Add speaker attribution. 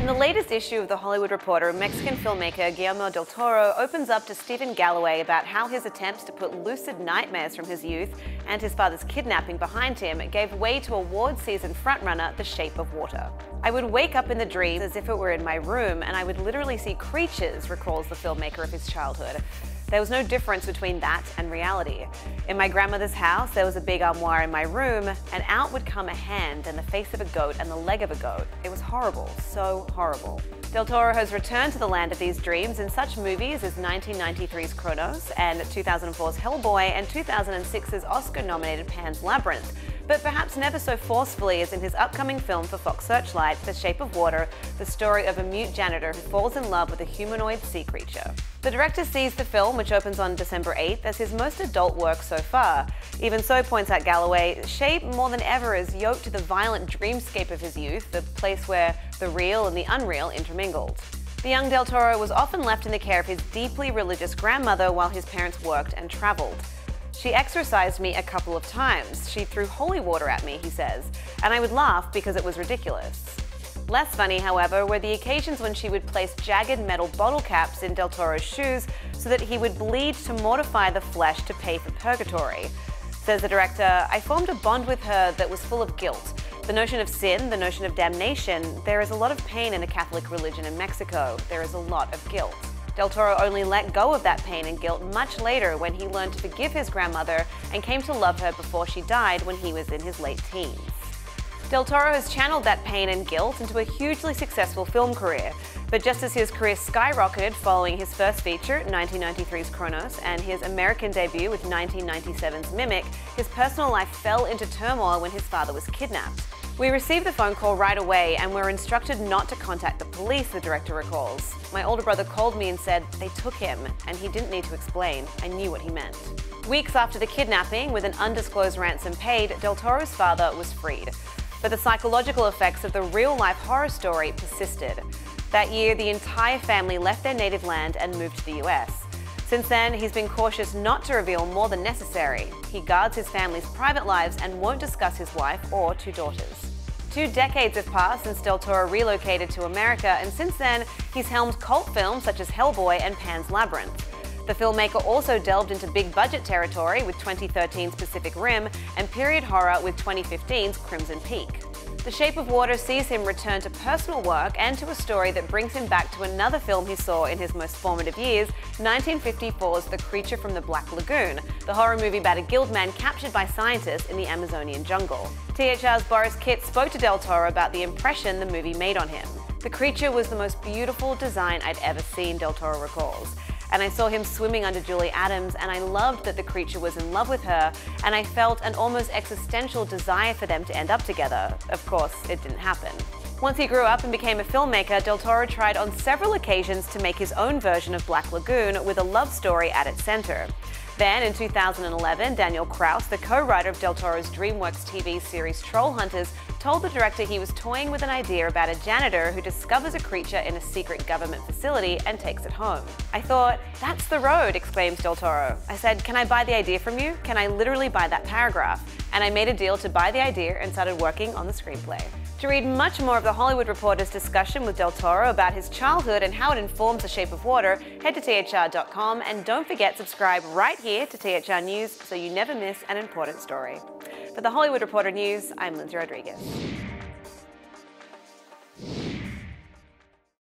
Speaker 1: the latest issue of The Hollywood Reporter, Mexican filmmaker Guillermo del Toro opens up to Stephen Galloway about how his attempts to put lucid nightmares from his youth and his father's kidnapping behind him gave way to award-season frontrunner The Shape of Water. "I would wake up in the dream as if it were in my room, and I would literally see creatures," recalls the filmmaker of his childhood. "There was no difference between that and reality. In my grandmother's house, there was a big armoire in my room, and out would come a hand and the face of a goat and the leg of a goat. It was horrible, so horrible." Del Toro has returned to the land of these dreams in such movies as 1993's Cronos and 2004's Hellboy and 2006's Oscar-nominated Pan's Labyrinth, but perhaps never so forcefully as in his upcoming film for Fox Searchlight, The Shape of Water, the story of a mute janitor who falls in love with a humanoid sea creature. The director sees the film, which opens on December 8th, as his most adult work so far. Even so, points out Galloway, Shape more than ever is yoked to the violent dreamscape of his youth, the place where the real and the unreal intermingled. The young Del Toro was often left in the care of his deeply religious grandmother while his parents worked and traveled. "She exorcised me a couple of times. She threw holy water at me," he says, "and I would laugh because it was ridiculous." Less funny, however, were the occasions when she would place jagged metal bottle caps in Del Toro's shoes so that he would bleed to mortify the flesh to pay for purgatory. Says the director, "I formed a bond with her that was full of guilt. The notion of sin, the notion of damnation, there is a lot of pain in the Catholic religion in Mexico. There is a lot of guilt." Del Toro only let go of that pain and guilt much later when he learned to forgive his grandmother and came to love her before she died when he was in his late teens. Del Toro has channeled that pain and guilt into a hugely successful film career, but just as his career skyrocketed following his first feature, 1993's Cronos, and his American debut with 1997's Mimic, his personal life fell into turmoil when his father was kidnapped. "We received the phone call right away and were instructed not to contact the police," the director recalls. "My older brother called me and said, 'They took him,' and he didn't need to explain. I knew what he meant." Weeks after the kidnapping, with an undisclosed ransom paid, Del Toro's father was freed. But the psychological effects of the real-life horror story persisted. That year, the entire family left their native land and moved to the US. Since then, he's been cautious not to reveal more than necessary. He guards his family's private lives and won't discuss his wife or 2 daughters. 2 decades have passed since Del Toro relocated to America, and since then, he's helmed cult films such as Hellboy and Pan's Labyrinth. The filmmaker also delved into big-budget territory with 2013's Pacific Rim and period horror with 2015's Crimson Peak. The Shape of Water sees him return to personal work and to a story that brings him back to another film he saw in his most formative years, 1954's The Creature from the Black Lagoon, the horror movie about a guild man captured by scientists in the Amazonian jungle. THR's Boris Kitt spoke to Del Toro about the impression the movie made on him. "The creature was the most beautiful design I'd ever seen," Del Toro recalls. "And I saw him swimming under Julie Adams, and I loved that the creature was in love with her, and I felt an almost existential desire for them to end up together. Of course, it didn't happen." Once he grew up and became a filmmaker, Del Toro tried on several occasions to make his own version of Black Lagoon with a love story at its center. Then, in 2011, Daniel Kraus, the co-writer of Del Toro's DreamWorks TV series Troll Hunters, told the director he was toying with an idea about a janitor who discovers a creature in a secret government facility and takes it home. "I thought, that's the road," exclaims Del Toro. "I said, can I buy the idea from you? Can I literally buy that paragraph?" And I made a deal to buy the idea and started working on the screenplay. To read much more of The Hollywood Reporter's discussion with Del Toro about his childhood and how it informs The Shape of Water, head to THR.com and don't forget subscribe right here to THR News so you never miss an important story. For The Hollywood Reporter News, I'm Lindsay Rodriguez.